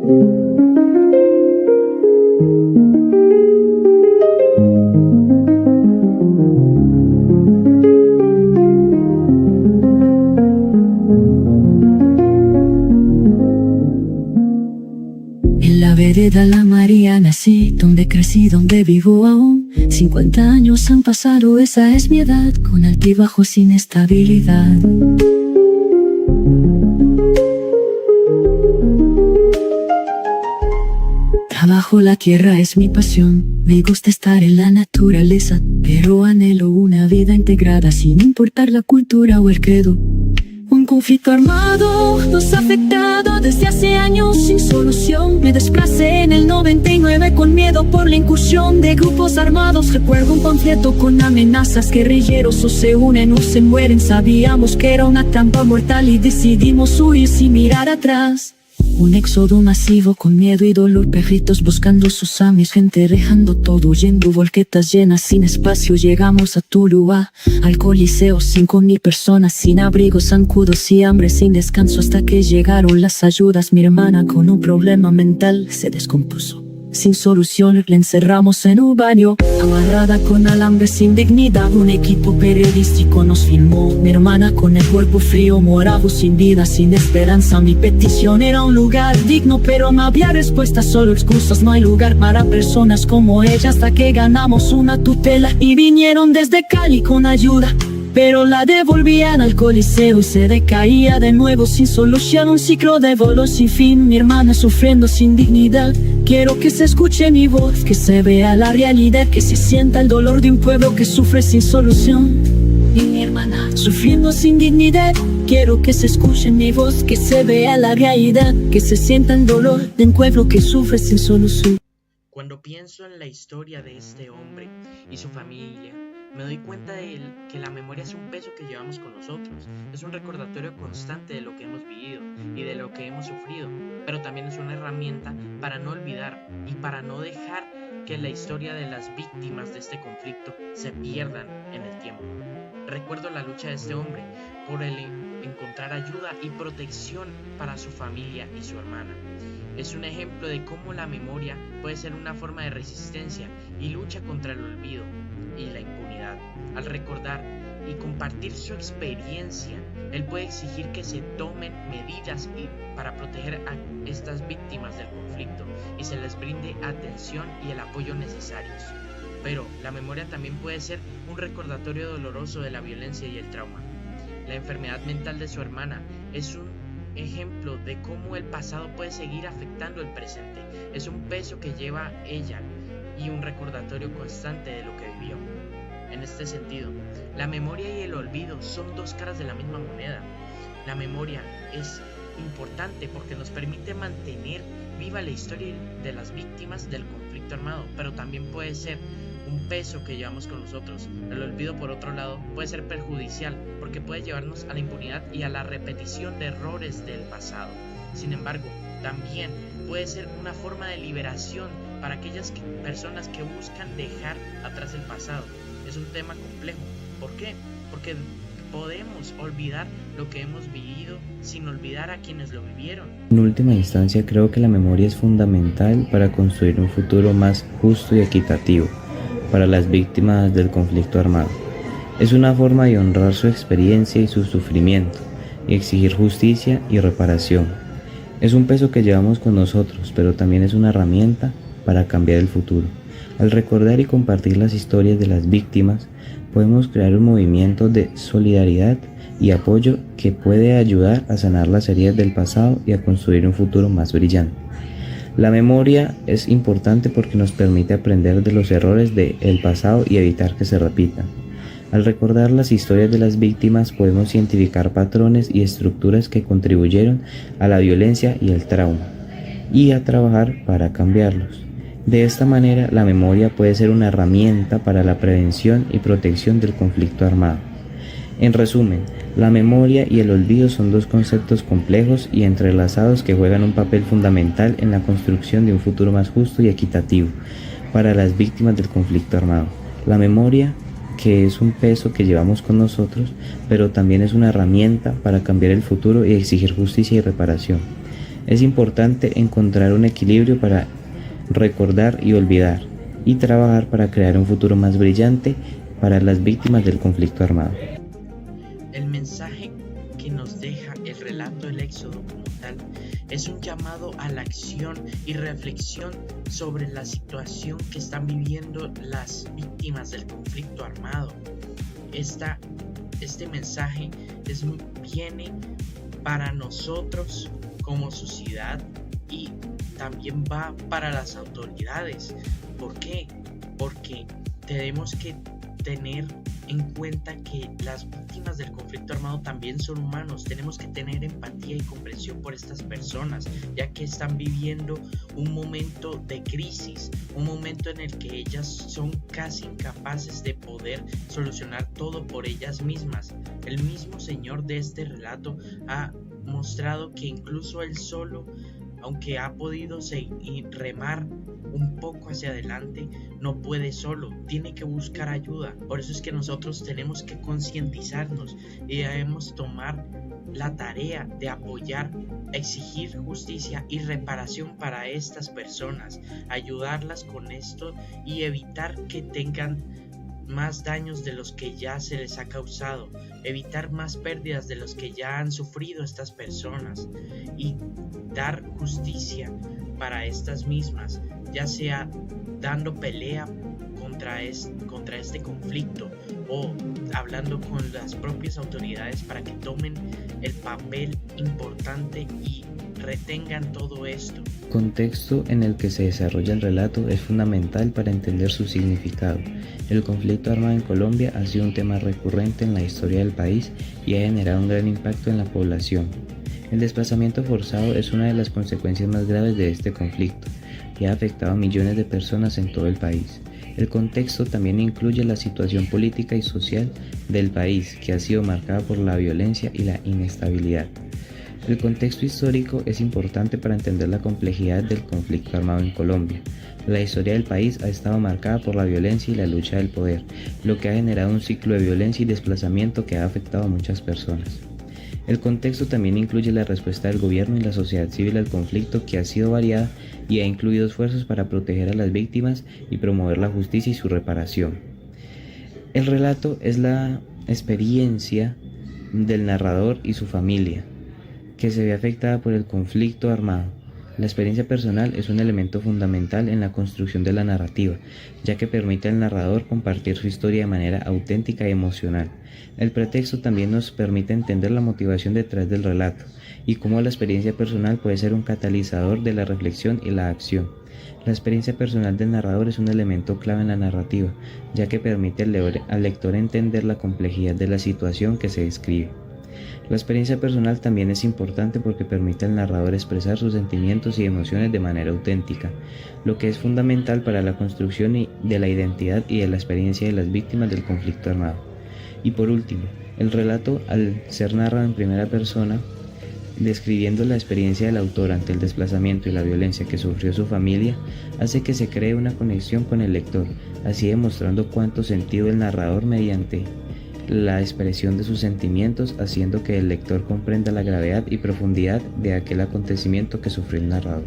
En la vereda La María nací, donde crecí, donde vivo aún. 50 años han pasado, esa es mi edad, con altibajos sin estabilidad. Trabajo la tierra, es mi pasión. Me gusta estar en la naturaleza, pero anhelo una vida integrada sin importar la cultura o el credo. Un conflicto armado nos ha afectado desde hace años sin solución. Me desplacé en el 99 con miedo por la incursión de grupos armados. Recuerdo un panfleto con amenazas, guerrilleros o se unen o se mueren. Sabíamos que era una trampa mortal y decidimos huir sin mirar atrás. Un éxodo masivo con miedo y dolor, perritos buscando sus amis, gente dejando todo, huyendo, volquetas llenas sin espacio. Llegamos a Tuluá, al Coliseo, 5.000 personas sin abrigo, zancudos y hambre sin descanso, hasta que llegaron las ayudas. Mi hermana con un problema mental se descompuso. Sin solución la encerramos en un baño, amarrada con alambre sin dignidad. Un equipo periodístico nos filmó, mi hermana con el cuerpo frío, morado, sin vida, sin esperanza. Mi petición era un lugar digno, pero no había respuesta, solo excusas. No hay lugar para personas como ella, hasta que ganamos una tutela y vinieron desde Cali con ayuda, pero la devolvían al Coliseo y se decaía de nuevo sin solución. Un ciclo de dolor sin fin, mi hermana sufriendo sin dignidad. Quiero que se escuche mi voz, que se vea la realidad, que se sienta el dolor de un pueblo que sufre sin solución. Y mi hermana sufriendo sin dignidad. Quiero que se escuche mi voz, que se vea la realidad, que se sienta el dolor de un pueblo que sufre sin solución. Cuando pienso en la historia de este hombre y su familia, me doy cuenta de que la memoria es un peso que llevamos con nosotros. Es un recordatorio constante de lo que hemos vivido y de lo que hemos sufrido, pero también es una herramienta para no olvidar y para no dejar que la historia de las víctimas de este conflicto se pierdan en el tiempo. Recuerdo la lucha de este hombre por encontrar ayuda y protección para su familia y su hermana. Es un ejemplo de cómo la memoria puede ser una forma de resistencia y lucha contra el olvido y la impunidad. Al recordar y compartir su experiencia, él puede exigir que se tomen medidas para proteger a estas víctimas del conflicto y se les brinde atención y el apoyo necesarios. Pero la memoria también puede ser un recordatorio doloroso de la violencia y el trauma. La enfermedad mental de su hermana es un ejemplo de cómo el pasado puede seguir afectando el presente. Es un peso que lleva ella y un recordatorio constante de lo que vivió. En este sentido, la memoria y el olvido son dos caras de la misma moneda. La memoria es importante porque nos permite mantener viva la historia de las víctimas del conflicto armado, pero también puede ser un peso que llevamos con nosotros. El olvido, por otro lado, puede ser perjudicial porque puede llevarnos a la impunidad y a la repetición de errores del pasado. Sin embargo, también puede ser una forma de liberación para aquellas personas que buscan dejar atrás el pasado. Es un tema complejo. ¿Por qué? Porque podemos olvidar lo que hemos vivido sin olvidar a quienes lo vivieron. En última instancia, creo que la memoria es fundamental para construir un futuro más justo y equitativo para las víctimas del conflicto armado. Es una forma de honrar su experiencia y su sufrimiento y exigir justicia y reparación. Es un peso que llevamos con nosotros, pero también es una herramienta para cambiar el futuro. Al recordar y compartir las historias de las víctimas, podemos crear un movimiento de solidaridad y apoyo que puede ayudar a sanar las heridas del pasado y a construir un futuro más brillante. La memoria es importante porque nos permite aprender de los errores del pasado y evitar que se repitan. Al recordar las historias de las víctimas podemos identificar patrones y estructuras que contribuyeron a la violencia y el trauma, y a trabajar para cambiarlos. De esta manera, la memoria puede ser una herramienta para la prevención y protección del conflicto armado. En resumen, la memoria y el olvido son dos conceptos complejos y entrelazados que juegan un papel fundamental en la construcción de un futuro más justo y equitativo para las víctimas del conflicto armado. La memoria que es un peso que llevamos con nosotros, pero también es una herramienta para cambiar el futuro y exigir justicia y reparación. Es importante encontrar un equilibrio para recordar y olvidar, y trabajar para crear un futuro más brillante para las víctimas del conflicto armado. El mensaje que nos deja el relato del Éxodo como tal es un llamado a la acción y reflexión sobre la situación que están viviendo las víctimas del conflicto armado. Este mensaje viene para nosotros como sociedad y también va para las autoridades. ¿Por qué? Porque tenemos que tener en cuenta que las víctimas del conflicto armado también son humanos. Tenemos que tener empatía y comprensión por estas personas, ya que están viviendo un momento de crisis, un momento en el que ellas son casi incapaces de poder solucionar todo por ellas mismas. El mismo señor de este relato ha mostrado que incluso él solo, aunque ha podido remar un poco hacia adelante, no puede solo, tiene que buscar ayuda. Por eso es que nosotros tenemos que concientizarnos y debemos tomar la tarea de apoyar, exigir justicia y reparación para estas personas, ayudarlas con esto y evitar que tengan más daños de los que ya se les ha causado, evitar más pérdidas de los que ya han sufrido estas personas y dar justicia para estas mismas, ya sea dando pelea contra este conflicto o hablando con las propias autoridades para que tomen el papel importante y retengan todo esto. El contexto en el que se desarrolla el relato es fundamental para entender su significado. El conflicto armado en Colombia ha sido un tema recurrente en la historia del país y ha generado un gran impacto en la población. El desplazamiento forzado es una de las consecuencias más graves de este conflicto y ha afectado a millones de personas en todo el país. El contexto también incluye la situación política y social del país, que ha sido marcada por la violencia y la inestabilidad. El contexto histórico es importante para entender la complejidad del conflicto armado en Colombia. La historia del país ha estado marcada por la violencia y la lucha del poder, lo que ha generado un ciclo de violencia y desplazamiento que ha afectado a muchas personas. El contexto también incluye la respuesta del gobierno y la sociedad civil al conflicto, que ha sido variada y ha incluido esfuerzos para proteger a las víctimas y promover la justicia y su reparación. El relato es la experiencia del narrador y su familia, que se ve afectada por el conflicto armado. La experiencia personal es un elemento fundamental en la construcción de la narrativa, ya que permite al narrador compartir su historia de manera auténtica y emocional. El pretexto también nos permite entender la motivación detrás del relato y cómo la experiencia personal puede ser un catalizador de la reflexión y la acción. La experiencia personal del narrador es un elemento clave en la narrativa, ya que permite al lector entender la complejidad de la situación que se describe. La experiencia personal también es importante porque permite al narrador expresar sus sentimientos y emociones de manera auténtica, lo que es fundamental para la construcción de la identidad y de la experiencia de las víctimas del conflicto armado. Y por último, el relato, al ser narrado en primera persona, describiendo la experiencia del autor ante el desplazamiento y la violencia que sufrió su familia, hace que se cree una conexión con el lector, así demostrando cuánto sentido el narrador mediante la expresión de sus sentimientos, haciendo que el lector comprenda la gravedad y profundidad de aquel acontecimiento que sufrió el narrador.